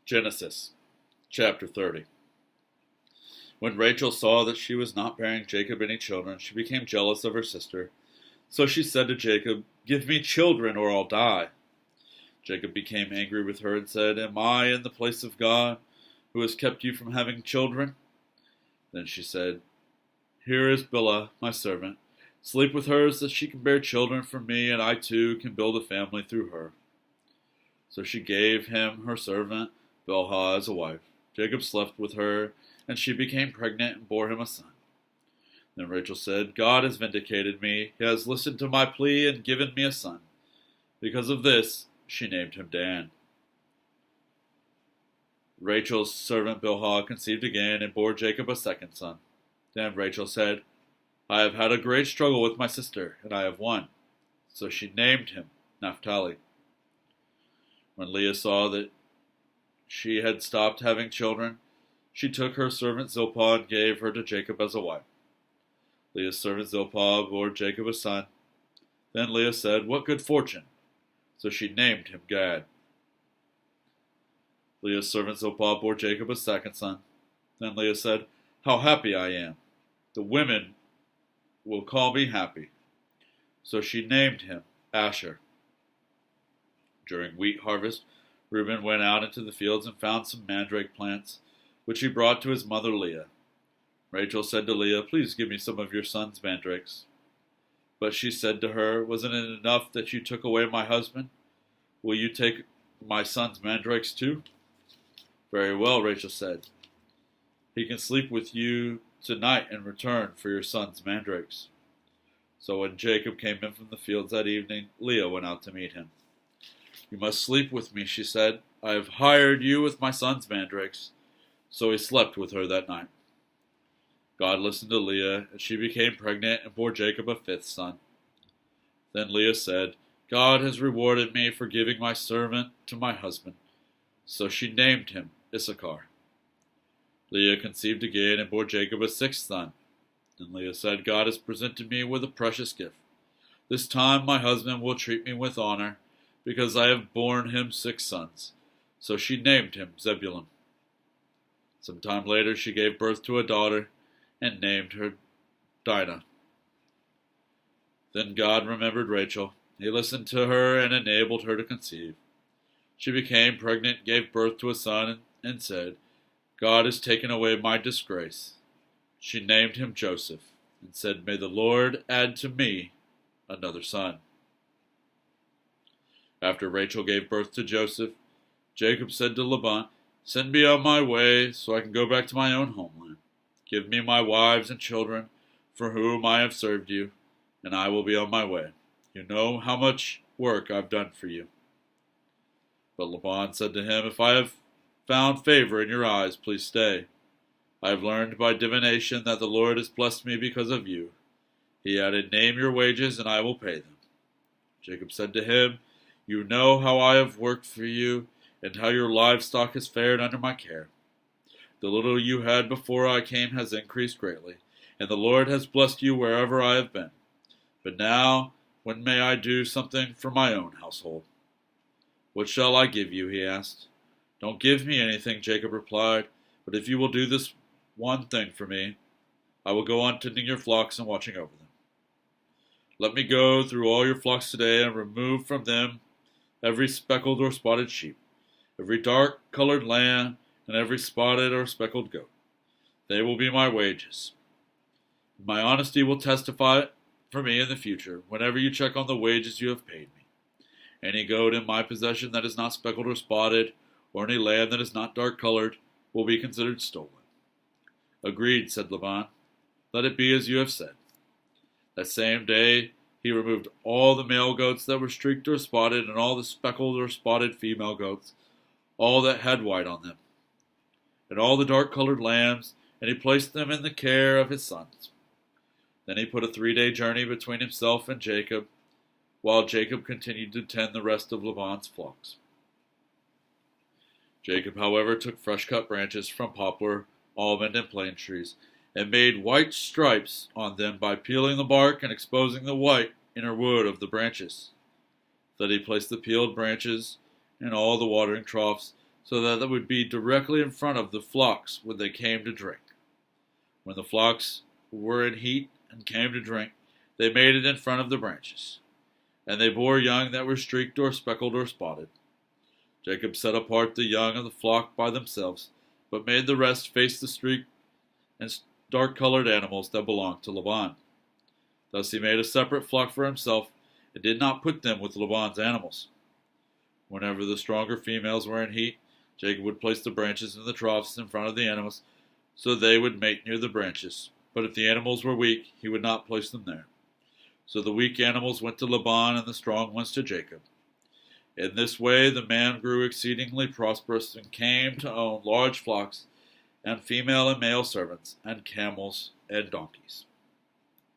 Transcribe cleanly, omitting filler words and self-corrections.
Genesis chapter 30. When Rachel saw that she was not bearing Jacob any children, she became jealous of her sister. So she said to Jacob, "Give me children, or I'll die." Jacob became angry with her and said, "Am I in the place of God, who has kept you from having children?" Then she said, "Here is Bilhah, my servant. Sleep with her so that she can bear children for me, and I too can build a family through her." So she gave him her servant Bilhah as a wife. Jacob slept with her, and she became pregnant and bore him a son. Then Rachel said, "God has vindicated me. He has listened to my plea and given me a son." Because of this, she named him Dan. Rachel's servant Bilhah conceived again and bore Jacob a second son. Then Rachel said, "I have had a great struggle with my sister, and I have won." So she named him Naphtali. When Leah saw that she had stopped having children, she took her servant Zilpah and gave her to Jacob as a wife. Leah's servant Zilpah bore Jacob a son. Then Leah said, "What good fortune!" So she named him Gad. Leah's servant Zilpah bore Jacob a second son. Then Leah said, "How happy I am! The women will call me happy." So she named him Asher. During wheat harvest, Reuben went out into the fields and found some mandrake plants, which he brought to his mother Leah. Rachel said to Leah, "Please give me some of your son's mandrakes." But she said to her, "Wasn't it enough that you took away my husband? Will you take my son's mandrakes too?" "Very well," Rachel said. "He can sleep with you tonight in return for your son's mandrakes." So when Jacob came in from the fields that evening, Leah went out to meet him. "You must sleep with me," she said. "I have hired you with my son's mandrakes." So he slept with her that night. God listened to Leah, and she became pregnant and bore Jacob a fifth son. Then Leah said, "God has rewarded me for giving my servant to my husband." So she named him Issachar. Leah conceived again and bore Jacob a sixth son. Then Leah said, "God has presented me with a precious gift. This time my husband will treat me with honor, because I have borne him 6 sons. So she named him Zebulun. Some time later she gave birth to a daughter and named her Dinah. Then God remembered Rachel. He listened to her and enabled her to conceive. She became pregnant, gave birth to a son, and said, "God has taken away my disgrace." She named him Joseph and said, "May the Lord add to me another son." After Rachel gave birth to Joseph, Jacob said to Laban, "Send me on my way so I can go back to my own homeland. Give me my wives and children for whom I have served you, and I will be on my way. You know how much work I've done for you." But Laban said to him, "If I have found favor in your eyes, please stay. I have learned by divination that the Lord has blessed me because of you." He added, "Name your wages, and I will pay them." Jacob said to him, "You know how I have worked for you, and how your livestock has fared under my care. The little you had before I came has increased greatly, and the Lord has blessed you wherever I have been. But now, when may I do something for my own household?" "What shall I give you?" he asked. "Don't give me anything," Jacob replied, "but if you will do this one thing for me, I will go on tending your flocks and watching over them. Let me go through all your flocks today and remove from them every speckled or spotted sheep, every dark-colored lamb, and every spotted or speckled goat. They will be my wages. My honesty will testify for me in the future, whenever you check on the wages you have paid me. Any goat in my possession that is not speckled or spotted, or any lamb that is not dark-colored, will be considered stolen." "Agreed," said Laban. "Let it be as you have said." That same day he removed all the male goats that were streaked or spotted, and all the speckled or spotted female goats, all that had white on them, and all the dark-colored lambs, and he placed them in the care of his sons. Then he put a 3-day journey between himself and Jacob, while Jacob continued to tend the rest of Laban's flocks. Jacob, however, took fresh-cut branches from poplar, almond, and plane trees, and made white stripes on them by peeling the bark and exposing the white inner wood of the branches. Then he placed the peeled branches in all the watering troughs, so that it would be directly in front of the flocks when they came to drink. When the flocks were in heat and came to drink, they made it in front of the branches, and they bore young that were streaked or speckled or spotted. Jacob set apart the young of the flock by themselves, but made the rest face the streaked and dark-colored animals that belonged to Laban. Thus he made a separate flock for himself, and did not put them with Laban's animals. Whenever the stronger females were in heat, Jacob would place the branches in the troughs in front of the animals, so they would mate near the branches. But if the animals were weak, he would not place them there. So the weak animals went to Laban, and the strong ones to Jacob. In this way the man grew exceedingly prosperous, and came to own large flocks, and female and male servants, and camels and donkeys.